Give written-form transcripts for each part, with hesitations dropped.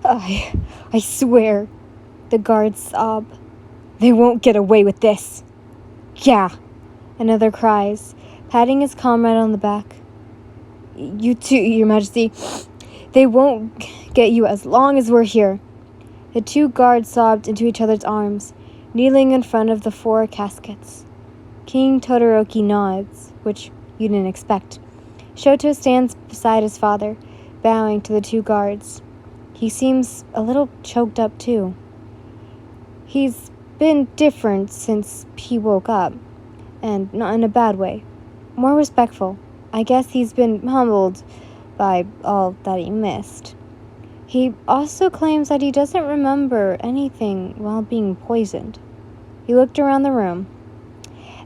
I swear, the guards sob. They won't get away with this. Yeah, another cries, patting his comrade on the back. You too, Your Majesty. They won't get you as long as we're here. The two guards sobbed into each other's arms, kneeling in front of the 4 caskets. King Todoroki nods, which you didn't expect. Shoto stands beside his father, bowing to the 2 guards. He seems a little choked up, too. He's been different since he woke up, and not in a bad way. More respectful. I guess he's been humbled by all that he missed. He also claims that he doesn't remember anything while being poisoned. He looked around the room.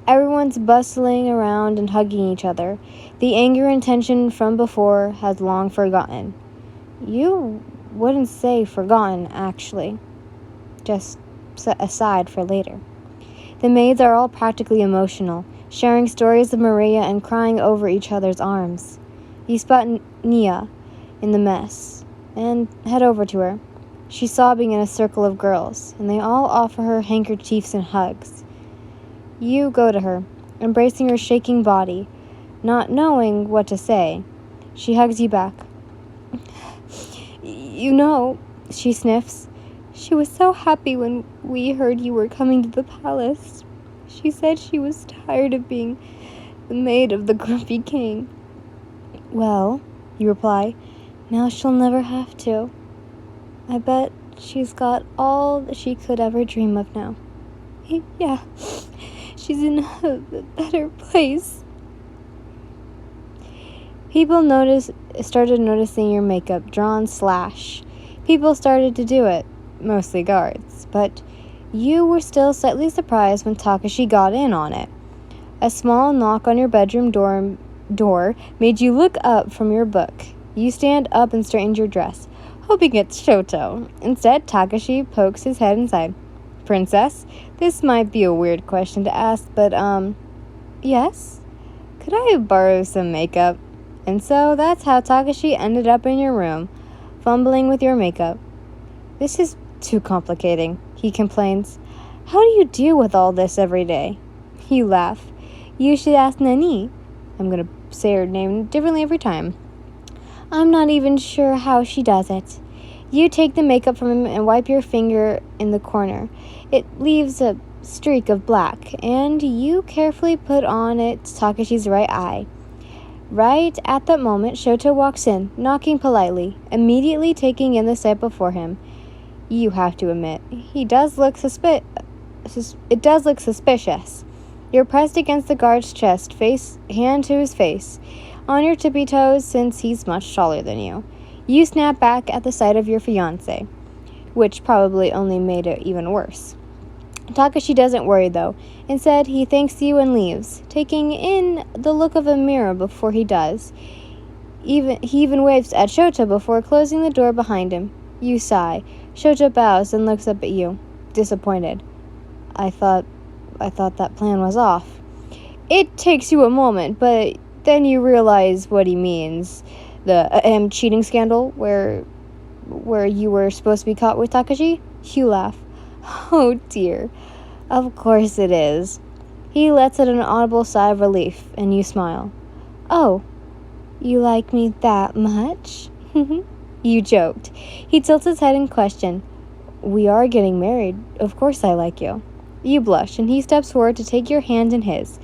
Everyone's bustling around and hugging each other. The anger and tension from before has long forgotten. You wouldn't say forgotten, actually. Just set aside for later. The maids are all practically emotional, sharing stories of Maria and crying over each other's arms. You spot Nia in the mess and head over to her. She's sobbing in a circle of girls, and they all offer her handkerchiefs and hugs. You go to her, embracing her shaking body, not knowing what to say. She hugs you back. You know, she sniffs. She was so happy when we heard you were coming to the palace. She said she was tired of being the maid of the grumpy king. Well, you reply, now she'll never have to. I bet she's got all that she could ever dream of now. Yeah, she's in a better place. People started noticing your makeup drawn slash. People started to do it, mostly guards, but you were still slightly surprised when Takashi got in on it. A small knock on your bedroom door made you look up from your book. You stand up and straighten your dress, hoping it's Shoto. Instead, Takashi pokes his head inside. Princess, this might be a weird question to ask, but, yes? Could I borrow some makeup? And so that's how Takashi ended up in your room, fumbling with your makeup. This is too complicating, he complains. How do you deal with all this every day? You laugh. You should ask Nani. I'm gonna say her name differently every time. I'm not even sure how she does it. You take the makeup from him and wipe your finger in the corner. It leaves a streak of black, and you carefully put on it Takashi's right eye. Right at that moment, Shoto walks in, knocking politely, immediately taking in the sight before him. You have to admit, it does look suspicious. You're pressed against the guard's chest, hand to his face, on your tippy toes since he's much taller than you. You snap back at the sight of your fiancé, which probably only made it even worse. Takashi doesn't worry, though. Instead, he thanks you and leaves, taking in the look of a mirror before he does. He even waves at Shoto before closing the door behind him. You sigh. Shoto bows and looks up at you, disappointed. I thought that plan was off. It takes you a moment, but then you realize what he means. The cheating scandal where you were supposed to be caught with Takashi? You laugh. Oh dear. Of course it is. He lets out an audible sigh of relief, and you smile. Oh, you like me that much? You joked. He tilts his head in question. We are getting married. Of course I like you. You blush, and he steps forward to take your hand in his.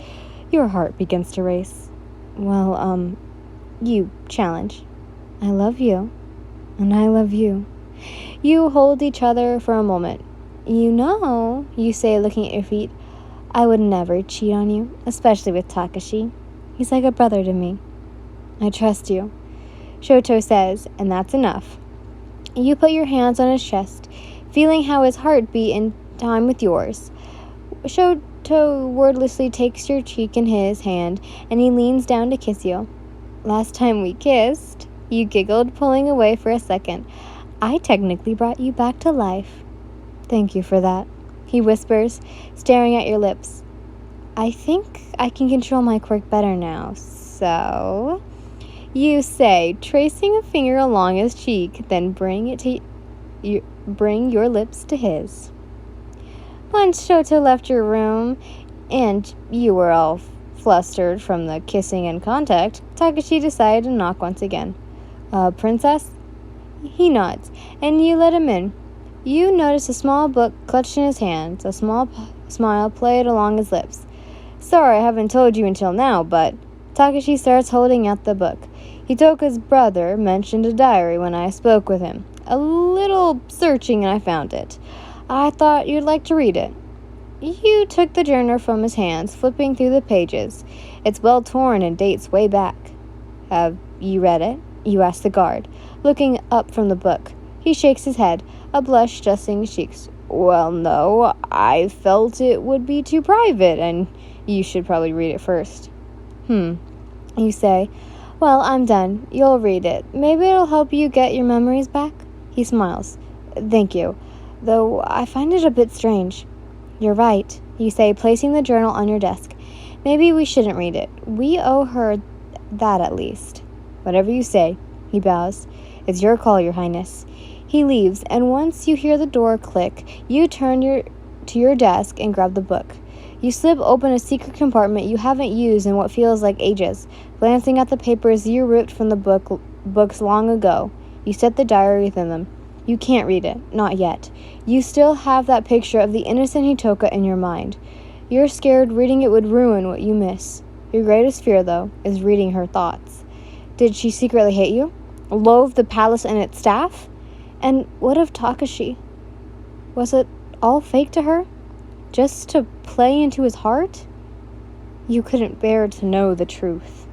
Your heart begins to race. Well, you challenge. I love you, and I love you. You hold each other for a moment. You know, you say, looking at your feet, I would never cheat on you, especially with Takashi. He's like a brother to me. I trust you. Shoto says, and that's enough. You put your hands on his chest, feeling how his heart beat in time with yours. Shoto wordlessly takes your cheek in his hand, and he leans down to kiss you. Last time we kissed, you giggled, pulling away for a second. I technically brought you back to life. Thank you for that, he whispers, staring at your lips. I think I can control my quirk better now, so... You say, tracing a finger along his cheek, then bring it to bring your lips to his. Once Shoto left your room, and you were all flustered from the kissing and contact, Takashi decided to knock once again. Princess? He nods, and you let him in. You notice a small book clutched in his hands. A small smile played along his lips. Sorry I haven't told you until now, but... Takashi starts holding out the book. Hitoka's brother mentioned a diary when I spoke with him. A little searching and I found it. I thought you'd like to read it. You took the journal from his hands, flipping through the pages. It's well torn and dates way back. Have you read it? You ask the guard, looking up from the book. He shakes his head, a blush dusting his cheeks. Well, no, I felt it would be too private, and you should probably read it first. You say. Well, I'm done. You'll read it. Maybe it'll help you get your memories back? He smiles. Thank you. Though I find it a bit strange. You're right, you say, placing the journal on your desk. Maybe we shouldn't read it. We owe her that at least. Whatever you say, he bows. It's your call, Your Highness. He leaves, and once you hear the door click, you turn to your desk and grab the book. You slip open a secret compartment you haven't used in what feels like ages, glancing at the papers you ripped from the books long ago. You set the diary within them. You can't read it, not yet. You still have that picture of the innocent Hitoka in your mind. You're scared reading it would ruin what you miss. Your greatest fear, though, is reading her thoughts. Did she secretly hate you? Loathe the palace and its staff? And what of Takashi? Was it all fake to her? Just to play into his heart? You couldn't bear to know the truth.